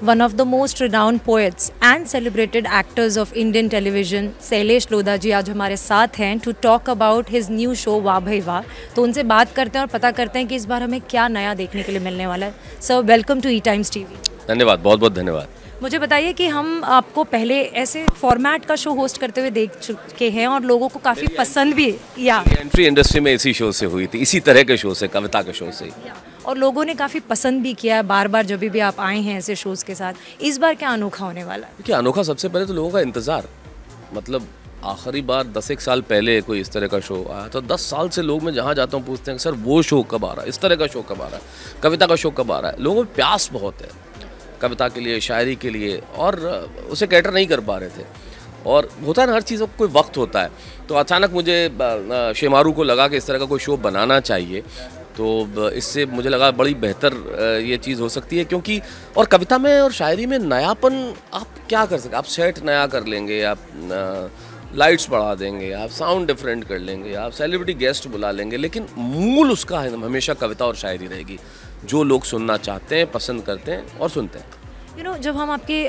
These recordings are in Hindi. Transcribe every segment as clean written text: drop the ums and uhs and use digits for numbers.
one of the most renowned poets and celebrated actors of Indian television, Shailesh Lodha जी आज हमारे साथ हैं to talk about his new show वाह भाई वाह। तो उनसे बात करते हैं और पता करते हैं कि इस बार हमें क्या नया देखने के लिए मिलने वाला है। Sir welcome to E Times TV. धन्यवाद, बहुत बहुत धन्यवाद। मुझे बताइए कि हम आपको पहले ऐसे फॉर्मेट का शो होस्ट करते हुए देख चुके हैं और लोगों को काफ़ी पसंद भी या एंट्री इंडस्ट्री में इसी शो से हुई थी, इसी तरह के शो से, कविता के शो से, और लोगों ने काफ़ी पसंद भी किया है बार बार जब भी आप आए हैं ऐसे शोज़ के साथ। इस बार क्या अनोखा होने वाला है? देखिए, अनोखा सबसे पहले तो लोगों का इंतज़ार, मतलब आखिरी बार 10 साल पहले कोई इस तरह का शो आया तो 10 साल से लोग, मैं जहाँ जाता हूँ पूछते हैं सर वो शो कब आ रहा है, इस तरह का शो कब आ रहा है, कविता का शो कब आ रहा है। लोगों में प्यास बहुत है कविता के लिए, शायरी के लिए, और उसे कैटर नहीं कर पा रहे थे। और होता है ना, हर चीज़ का कोई वक्त होता है। तो अचानक मुझे शेमारू को लगा कि इस तरह का कोई शो बनाना चाहिए, तो इससे मुझे लगा बड़ी बेहतर ये चीज़ हो सकती है, क्योंकि और कविता में और शायरी में नयापन आप क्या कर सकते, आप सेट नया कर लेंगे, आप लाइट्स बढ़ा देंगे, आप साउंड डिफरेंट कर लेंगे, आप सेलिब्रिटी गेस्ट बुला लेंगे, लेकिन मूल उसका है हमेशा कविता और शायरी रहेगी, जो लोग सुनना चाहते हैं, पसंद करते हैं और सुनते हैं। जब हम आपके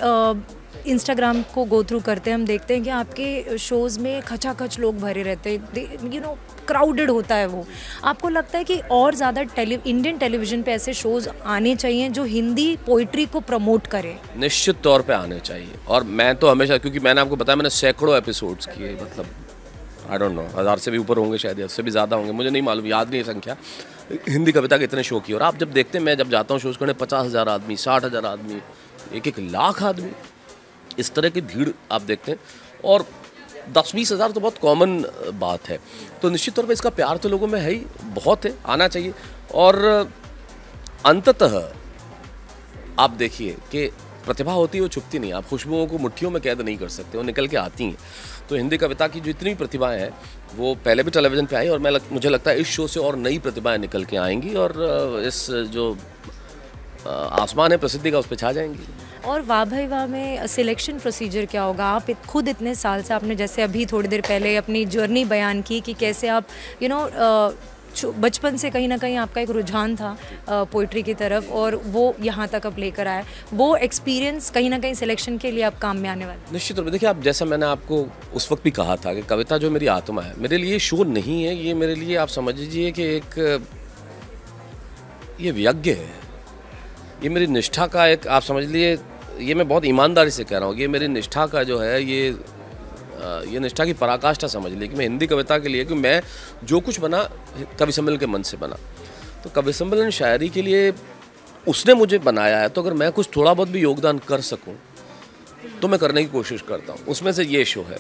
इंस्टाग्राम को गो थ्रू करते हैं, हम देखते हैं कि आपके शोज़ में खचाखच लोग भरे रहते हैं, क्राउडेड होता है वो। आपको लगता है कि और ज़्यादा इंडियन टेलीविज़न पे ऐसे शोज़ आने चाहिए जो हिंदी पोइट्री को प्रमोट करें? निश्चित तौर पे आने चाहिए। और मैं तो हमेशा, क्योंकि मैंने आपको बताया मैंने सैकड़ों एपिसोड्स किए, मतलब आई डोंट नो 1000 से भी ऊपर होंगे, शायद उससे भी ज़्यादा होंगे, मुझे नहीं मालूम, याद नहीं है संख्या, हिंदी कविता के इतने शो किए। और आप जब देखते हैं, मैं जब जाता हूँ शोज़ करने, 50,000 आदमी, 60,000 आदमी, 1-1 लाख आदमी, इस तरह की भीड़ आप देखते हैं, और 10-20 हज़ार तो बहुत कॉमन बात है। तो निश्चित तौर पे इसका प्यार तो लोगों में है ही, बहुत है, आना चाहिए। और अंततः आप देखिए कि प्रतिभा होती है वो छुपती नहीं, आप खुशबुओं को मुट्ठियों में कैद नहीं कर सकते, वो निकल के आती हैं। तो हिंदी कविता की जितनी प्रतिभाएं हैं वो पहले भी टेलीविज़न पे आई, और मुझे लगता है इस शो से और नई प्रतिभाएं निकल के आएंगी, और इस जो आसमान है प्रसिद्धि का, उस पर छा जाएंगी। और वाह भाई वाह में सिलेक्शन प्रोसीजर क्या होगा? आप खुद इतने साल से, आपने जैसे अभी थोड़ी देर पहले अपनी जर्नी बयान की कि कैसे आप बचपन से कहीं ना कहीं आपका एक रुझान था पोइट्री की तरफ, और वो यहाँ तक अब लेकर आया, वो एक्सपीरियंस कहीं ना कहीं सिलेक्शन के लिए आप काम में आने वाले? निश्चित रूप से। देखिए, आप जैसा मैंने आपको उस वक्त भी कहा था कि कविता जो मेरी आत्मा है, मेरे लिए शो नहीं है, ये मेरे लिए आप समझ लीजिए कि एक ये यज्ञ है, ये मेरी निष्ठा का एक, आप समझ लिए, ये मैं बहुत ईमानदारी से कह रहा हूँ, ये मेरी निष्ठा का जो है, ये निष्ठा की पराकाष्ठा समझ ली कि मैं हिंदी कविता के लिए, कि मैं जो कुछ बना कवि सम्मेलन के मन से बना, तो कवि सम्मेलन शायरी के लिए उसने मुझे बनाया है, तो अगर मैं कुछ थोड़ा बहुत भी योगदान कर सकूं तो मैं करने की कोशिश करता हूं, उसमें से ये शो है।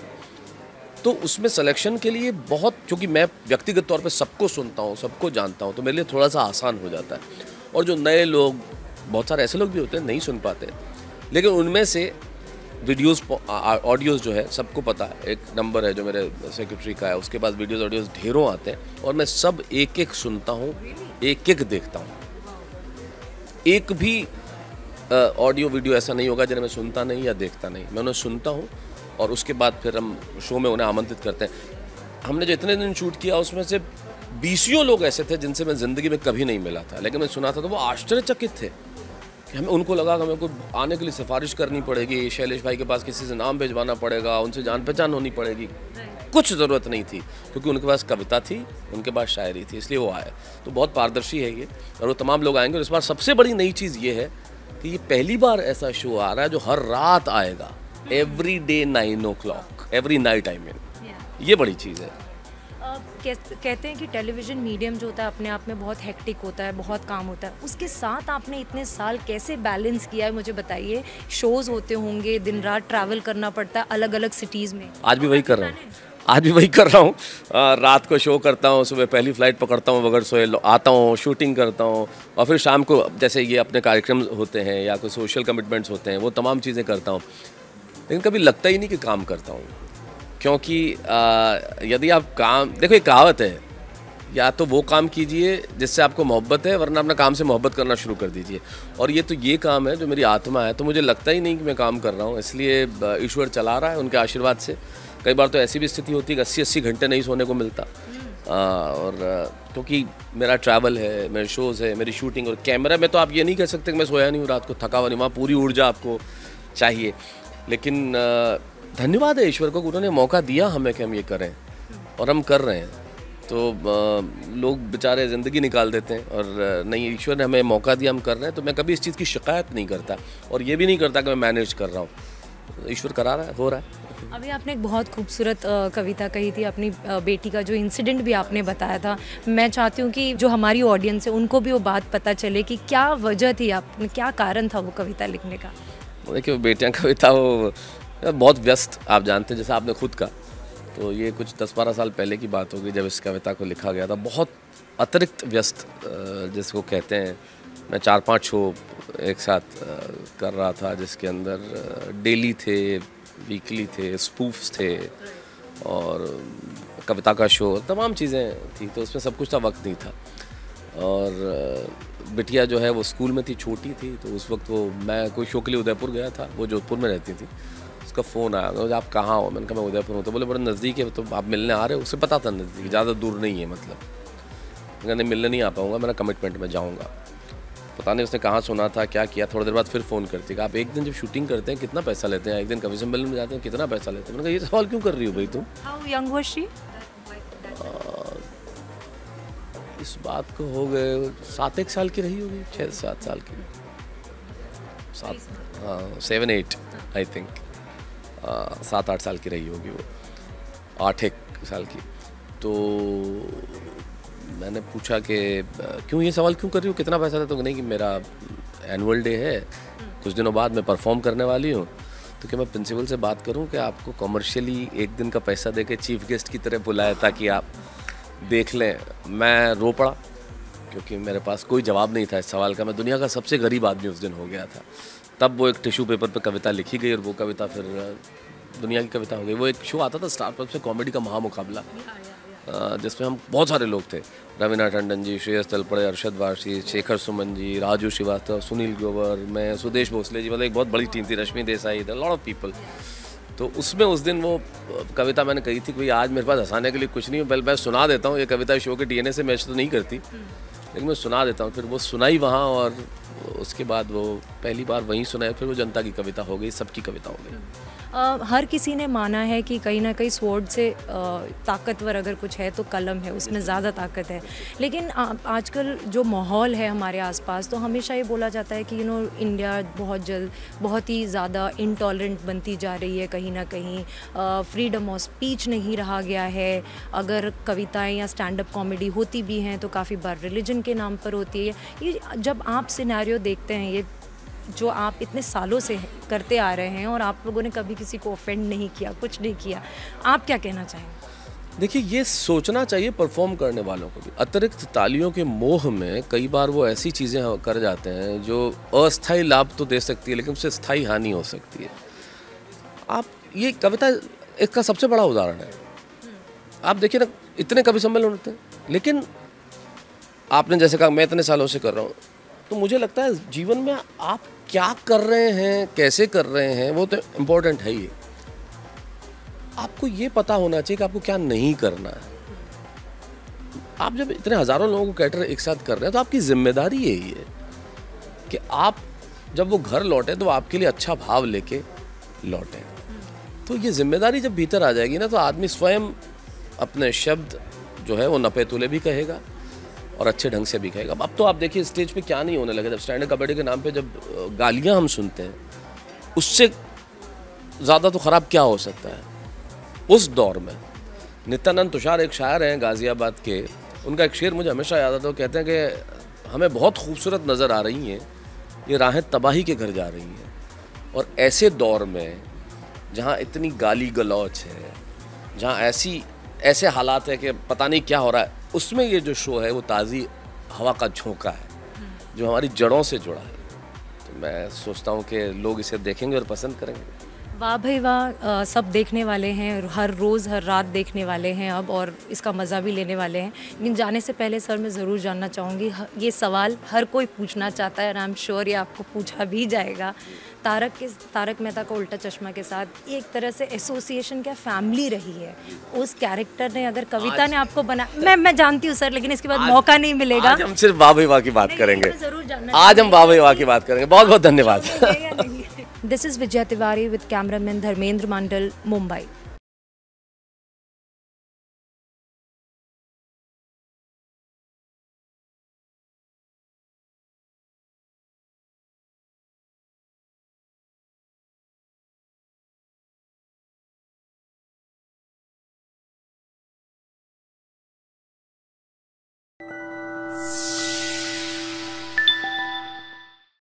तो उसमें सिलेक्शन के लिए बहुत, क्योंकि मैं व्यक्तिगत तौर पे सबको सुनता हूँ, सबको जानता हूँ, तो मेरे लिए थोड़ा सा आसान हो जाता है। और जो नए लोग, बहुत सारे ऐसे लोग भी होते हैं नहीं सुन पाते, लेकिन उनमें से वीडियोस ऑडियोज़ जो है सबको पता है, एक नंबर है जो मेरे सेक्रेटरी का है, उसके पास वीडियोस ऑडियोज़ ढेरों आते हैं, और मैं सब एक एक सुनता हूँ, एक एक देखता हूँ। एक भी ऑडियो वीडियो ऐसा नहीं होगा जिन्हें मैं सुनता नहीं या देखता नहीं, मैं उन्हें सुनता हूँ, और उसके बाद फिर हम शो में उन्हें आमंत्रित करते हैं। हमने जो इतने दिन शूट किया उसमें से 20 लोग ऐसे थे जिनसे मैं ज़िंदगी में कभी नहीं मिला था, लेकिन मैं सुना था तो वो आश्चर्यचकित थे कि हमें, उनको लगा कि हमें को आने के लिए सिफारिश करनी पड़ेगी, शैलेश भाई के पास किसी से नाम भिजवाना पड़ेगा, उनसे जान पहचान होनी पड़ेगी। कुछ ज़रूरत नहीं थी, क्योंकि उनके पास कविता थी, उनके पास शायरी थी, इसलिए वो आए। तो बहुत पारदर्शी है ये, और वो तमाम लोग आएंगे। और इस बार सबसे बड़ी नई चीज़ ये है कि ये पहली बार ऐसा शो आ रहा है जो हर रात आएगा, every day 9 o'clock, every night, I mean, ये बड़ी चीज़ है। कहते हैं कि टेलीविज़न मीडियम जो होता है अपने आप में बहुत हेक्टिक होता है, बहुत काम होता है, उसके साथ आपने इतने साल कैसे बैलेंस किया है, मुझे बताइए। शोज़ होते होंगे, दिन रात ट्रैवल करना पड़ता है अलग अलग सिटीज़ में। आज भी वही कर रहा हूँ, आज भी वही कर रहा हूँ। रात को शो करता हूँ, सुबह पहली फ़्लाइट पकड़ता हूँ, बगैर सोए आता हूँ, शूटिंग करता हूँ, और फिर शाम को जैसे ये अपने कार्यक्रम होते हैं या कोई सोशल कमिटमेंट्स होते हैं, वो तमाम चीज़ें करता हूँ। लेकिन कभी लगता ही नहीं कि काम करता हूँ, क्योंकि यदि आप काम, देखो एक कहावत है, या तो वो काम कीजिए जिससे आपको मोहब्बत है, वरना अपना काम से मोहब्बत करना शुरू कर दीजिए। और ये काम है जो मेरी आत्मा है, तो मुझे लगता ही नहीं कि मैं काम कर रहा हूँ, इसलिए ईश्वर चला रहा है उनके आशीर्वाद से। कई बार तो ऐसी भी स्थिति होती है कि 80-80 घंटे नहीं सोने को मिलता, और क्योंकि मेरा ट्रैवल है, मेरे शोज़ है, मेरी शूटिंग और कैमरा में तो आप ये नहीं कह सकते कि मैं सोया नहीं हूँ रात को, थका हुआ नहीं, वहाँ पूरी ऊर्जा आपको चाहिए। लेकिन धन्यवाद है ईश्वर को, उन्होंने मौका दिया हमें कि हम ये करें और हम कर रहे हैं। तो लोग बेचारे ज़िंदगी निकाल देते हैं और नहीं, ईश्वर ने हमें मौका दिया, हम कर रहे हैं। तो मैं कभी इस चीज़ की शिकायत नहीं करता और ये भी नहीं करता कि मैं मैनेज कर रहा हूँ। ईश्वर करा रहा है, हो रहा है। अभी आपने एक बहुत खूबसूरत कविता कही थी, अपनी बेटी का जो इंसिडेंट भी आपने बताया था। मैं चाहती हूँ कि जो हमारी ऑडियंस है उनको भी वो बात पता चले कि क्या वजह थी, आपने क्या कारण था वो कविता लिखने का। देखिए, बेटियाँ कविता वो बहुत व्यस्त, आप जानते हैं, जैसा आपने खुद का, तो ये कुछ 10-12 साल पहले की बात होगी जब इस कविता को लिखा गया था। बहुत अतिरिक्त व्यस्त जिसको कहते हैं। मैं 4-5 शो एक साथ कर रहा था, जिसके अंदर डेली थे, वीकली थे, स्पूफ्स थे और कविता का शो, तमाम चीज़ें थी। तो उसमें सब कुछ था, वक्त नहीं था। और बिटिया जो है वो स्कूल में थी, छोटी थी, तो उस वक्त वो, मैं कोई शो के लिए उदयपुर गया था, वो जोधपुर में रहती थी। उसका फ़ोन आया, तो आप कहाँ हो? मैंने कहा मैं उदयपुर हूँ। तो बोले बड़ा नज़दीक है, तो आप मिलने आ रहे हो? उसे पता था नज़दीक, ज़्यादा दूर नहीं है मतलब। मैं नहीं, मिलने नहीं आ पाऊँगा, मेरा कमिटमेंट में जाऊँगा। पता नहीं उसने कहाँ सुना था, क्या किया। थोड़ी देर बाद फिर फ़ोन करती है, आप एक दिन जब शूटिंग करते हैं कितना पैसा लेते हैं, एक दिन कवि सम्मेलन में जाते हैं कितना पैसा लेते हैं। मैंने कहा ये सवाल क्यों कर रही हो भाई तुम? How young was she? इस बात को हो गए 7-1 साल की रही होगी, 6-7 साल की, 7-8 आई थिंक, 7-8 साल की रही होगी वो, 8-1 साल की। तो मैंने पूछा कि क्यों, ये सवाल क्यों कर रही हो, कितना पैसा देते हो? नहीं कि मेरा एनुअल डे है, कुछ दिनों बाद मैं परफॉर्म करने वाली हूँ, तो क्या मैं प्रिंसिपल से बात करूँ कि आपको कमर्शियली एक दिन का पैसा दे के चीफ गेस्ट की तरह बुलाया ताकि आप देख लें। मैं रो पड़ा क्योंकि मेरे पास कोई जवाब नहीं था इस सवाल का। मैं दुनिया का सबसे गरीब आदमी उस दिन हो गया था। तब वो एक टिश्यू पेपर पे कविता लिखी गई और वो कविता फिर दुनिया की कविता हो गई। वो एक शो आता था स्टार प्लस में, कॉमेडी का महामुकाबला, जिसमें हम बहुत सारे लोग थे, रवीना टंडन जी, श्रेयस तलपड़े, अरशद वारसी, शेखर सुमन जी, राजू श्रीवास्तव, सुनील ग्रोवर, मैं, सुदेश भोसले जी, मतलब एक बहुत बड़ी टीम थी, Rashmi Desai, lot of people. तो उसमें उस दिन वो कविता मैंने कही थी कि भाई आज मेरे पास हंसाने के लिए कुछ नहीं है, मैं सुना देता हूँ। ये कविता शो के डीएनए से मैच तो नहीं करती, लेकिन मैं सुना देता हूँ। फिर वो सुनाई वहाँ और उसके बाद वो पहली बार वहीं सुनाई, फिर वो जनता की कविता हो गई, सबकी कविता हो गई। हर किसी ने माना है कि कहीं ना कहीं स्वॉर्ड से ताकतवर अगर कुछ है तो कलम है, उसमें ज़्यादा ताकत है। लेकिन आजकल जो माहौल है हमारे आसपास, तो हमेशा ये बोला जाता है कि इंडिया बहुत जल्द बहुत ही ज़्यादा इंटॉलरेंट बनती जा रही है। कहीं ना कहीं फ्रीडम ऑफ स्पीच नहीं रहा गया है। अगर कविताएं या स्टैंड अप कॉमेडी होती भी हैं तो काफ़ी बार रिलीजन के नाम पर होती है। ये जब आप सिनेरियो देखते हैं, ये जो आप इतने सालों से करते आ रहे हैं और आप लोगों ने कभी किसी को ऑफेंड नहीं किया, कुछ नहीं किया, आप क्या कहना चाहेंगे? देखिए, ये सोचना चाहिए परफॉर्म करने वालों को भी। अतिरिक्त तालियों के मोह में कई बार वो ऐसी चीज़ें कर जाते हैं जो अस्थायी लाभ तो दे सकती है, लेकिन उससे स्थायी हानि हो सकती है। आप ये कविता इसका सबसे बड़ा उदाहरण है। आप देखिए ना, इतने कवि सम्मेलन होते हैं, लेकिन आपने जैसे कहा मैं इतने सालों से कर रहा हूँ, तो मुझे लगता है जीवन में आप क्या कर रहे हैं, कैसे कर रहे हैं, वो तो इम्पोर्टेंट है ही। आपको ये पता होना चाहिए कि आपको क्या नहीं करना है। आप जब इतने हज़ारों लोगों को कैटर एक साथ कर रहे हैं तो आपकी जिम्मेदारी यही है कि आप जब वो घर लौटे तो आपके लिए अच्छा भाव लेके लौटे। तो ये जिम्मेदारी जब भीतर आ जाएगी ना, तो आदमी स्वयं अपने शब्द जो है वो नपे तुले भी कहेगा और अच्छे ढंग से भी कहेगा। अब तो आप देखिए स्टेज पे क्या नहीं होने लगा। जब स्टैंड अप कॉमेडी के नाम पे जब गालियां हम सुनते हैं, उससे ज़्यादा तो ख़राब क्या हो सकता है। उस दौर में नित्यानंद तुषार एक शायर हैं गाज़ियाबाद के, उनका एक शेर मुझे हमेशा याद आता है। वो कहते हैं कि हमें बहुत खूबसूरत नज़र आ रही हैं ये राहें तबाही के घर जा रही हैं। और ऐसे दौर में जहाँ इतनी गाली गलौच है, जहाँ ऐसे हालात है कि पता नहीं क्या हो रहा है, उसमें ये जो शो है वो ताज़ी हवा का झोंका है जो हमारी जड़ों से जुड़ा है। तो मैं सोचता हूँ कि लोग इसे देखेंगे और पसंद करेंगे। वाह भाई वाह, सब देखने वाले हैं, हर रोज़ हर रात देखने वाले हैं अब, और इसका मज़ा भी लेने वाले हैं। लेकिन जाने से पहले सर मैं ज़रूर जानना चाहूँगी, ये सवाल हर कोई पूछना चाहता है और आई एम श्योर ये आपको पूछा भी जाएगा। तारक मेहता का उल्टा चश्मा के साथ एक तरह से एसोसिएशन क्या फैमिली रही है। उस कैरेक्टर ने अगर कविता ने आपको बना, मैं जानती हूँ सर, लेकिन इसके बाद मौका नहीं मिलेगा। आज हम सिर्फ वाह भाई वाह की बात करेंगे, जरूर जानना, आज हम वाह भाई वाह की बात करेंगे। बहुत बहुत धन्यवाद। This is Vijaya Tiwari with cameraman Dharmendra Mandal, Mumbai.